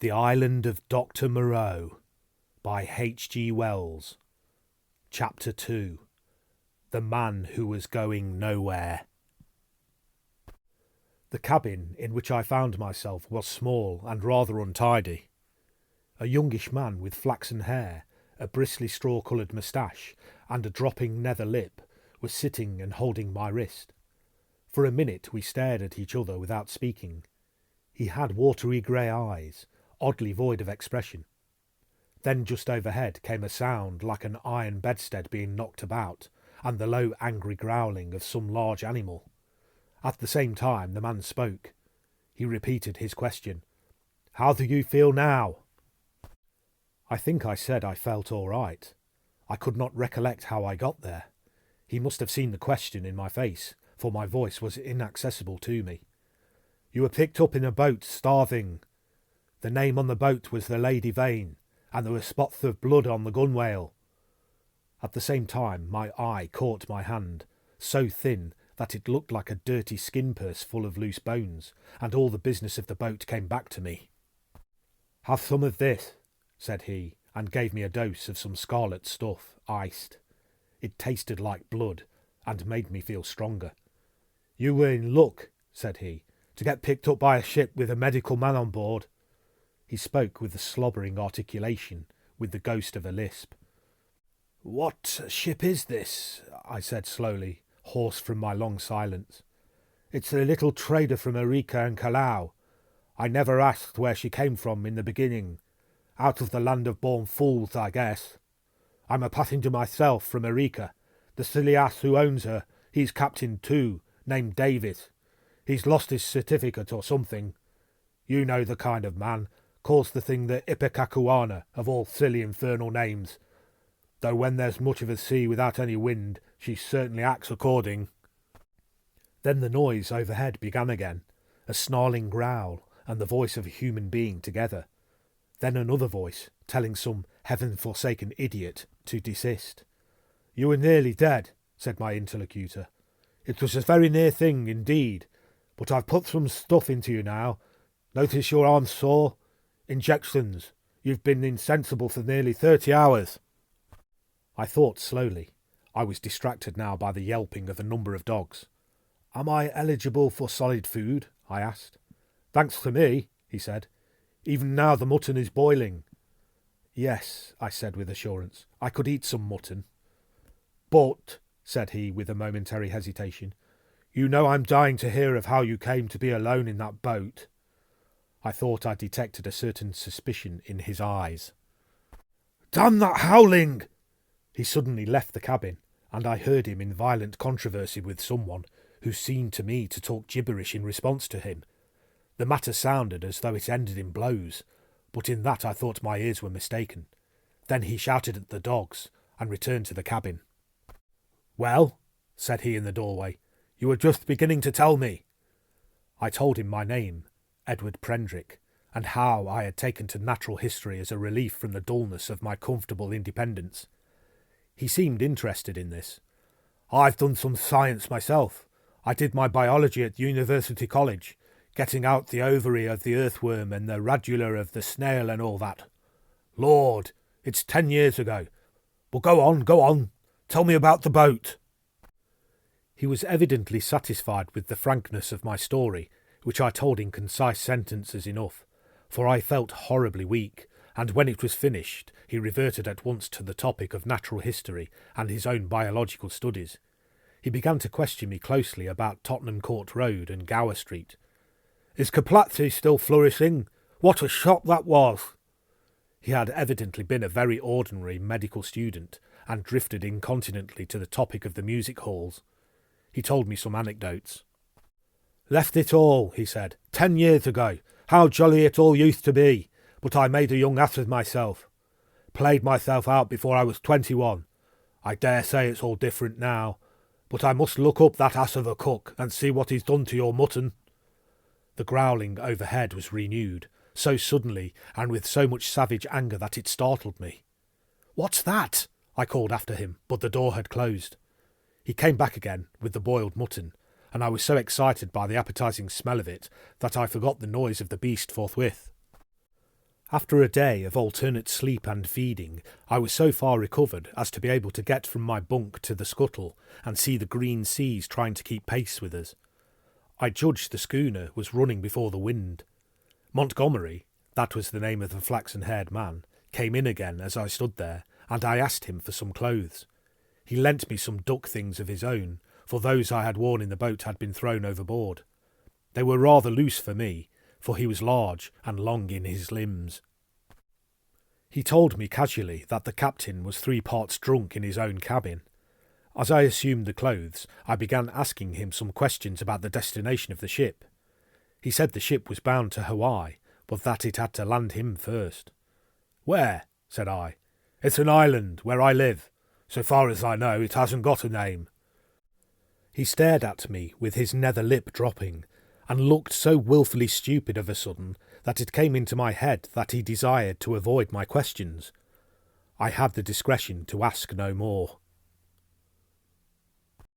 The Island of Dr. Moreau by H. G. Wells. Chapter 2. The Man Who Was Going Nowhere. The cabin in which I found myself was small and rather untidy. A youngish man with flaxen hair, a bristly straw-coloured moustache, and a dropping nether lip was sitting and holding my wrist. For a minute we stared at each other without speaking. He had watery grey eyes, oddly void of expression. Then just overhead came a sound like an iron bedstead being knocked about, and the low angry growling of some large animal. At the same time the man spoke. He repeated his question. "How do you feel now?" I think I said I felt all right. I could not recollect how I got there. He must have seen the question in my face, for my voice was inaccessible to me. "You were picked up in a boat, starving. The name on the boat was the Lady Vane, and there were spots of blood on the gunwale." At the same time my eye caught my hand, so thin that it looked like a dirty skin purse full of loose bones, and all the business of the boat came back to me. "Have some of this," said he, and gave me a dose of some scarlet stuff, iced. It tasted like blood, and made me feel stronger. "You were in luck," said he, "to get picked up by a ship with a medical man on board." He spoke with a slobbering articulation, with the ghost of a lisp. "What ship is this?" I said slowly, hoarse from my long silence. "It's a little trader from Arica and Callao. I never asked where she came from in the beginning. Out of the land of born fools, I guess. I'm a passenger myself from Arica. The silly ass who owns her, he's captain too, named Davis. He's lost his certificate or something. You know the kind of man, calls the thing the Ipecacuana of all silly infernal names. Though when there's much of a sea without any wind, she certainly acts according." Then the noise overhead began again, a snarling growl and the voice of a human being together. Then another voice, telling some heaven-forsaken idiot to desist. "You were nearly dead," said my interlocutor. "It was a very near thing indeed, but I've put some stuff into you now. Notice your arm's sore? Injections. You've been insensible for nearly 30 hours. I thought slowly. I was distracted now by the yelping of a number of dogs. "Am I eligible for solid food?" I asked. "Thanks to me," he said. "Even now the mutton is boiling." "Yes," I said with assurance. "I could eat some mutton." "But," said he with a momentary hesitation, "you know I'm dying to hear of how you came to be alone in that boat." I thought I detected a certain suspicion in his eyes. "Damn that howling!" He suddenly left the cabin, and I heard him in violent controversy with someone, who seemed to me to talk gibberish in response to him. The matter sounded as though it ended in blows, but in that I thought my ears were mistaken. Then he shouted at the dogs, and returned to the cabin. "Well," said he in the doorway, "you were just beginning to tell me." I told him my name, Edward Prendrick, and how I had taken to natural history as a relief from the dullness of my comfortable independence. He seemed interested in this. "I've done some science myself. I did my biology at University College, getting out the ovary of the earthworm and the radula of the snail and all that. Lord, it's 10 years ago. But go on. Tell me about the boat." He was evidently satisfied with the frankness of my story, which I told in concise sentences enough, for I felt horribly weak, and when it was finished he reverted at once to the topic of natural history and his own biological studies. He began to question me closely about Tottenham Court Road and Gower Street. "Is Caplatzi still flourishing? What a shop that was!" He had evidently been a very ordinary medical student, and drifted incontinently to the topic of the music halls. He told me some anecdotes. "Left it all," he said, 10 years ago. How jolly it all used to be. But I made a young ass of myself. Played myself out before I was 21. I dare say it's all different now. But I must look up that ass of a cook and see what he's done to your mutton." The growling overhead was renewed, so suddenly and with so much savage anger that it startled me. "What's that?" I called after him, but the door had closed. He came back again with the boiled mutton, and I was so excited by the appetizing smell of it that I forgot the noise of the beast forthwith. After a day of alternate sleep and feeding, I was so far recovered as to be able to get from my bunk to the scuttle and see the green seas trying to keep pace with us. I judged the schooner was running before the wind. Montgomery, that was the name of the flaxen-haired man, came in again as I stood there, and I asked him for some clothes. He lent me some duck things of his own, for those I had worn in the boat had been thrown overboard. They were rather loose for me, for he was large and long in his limbs. He told me casually that the captain was 3 parts drunk in his own cabin. As I assumed the clothes, I began asking him some questions about the destination of the ship. He said the ship was bound to Hawaii, but that it had to land him first. "Where?" said I. "It's an island where I live. So far as I know, it hasn't got a name." He stared at me with his nether lip dropping, and looked so wilfully stupid of a sudden that it came into my head that he desired to avoid my questions. I had the discretion to ask no more.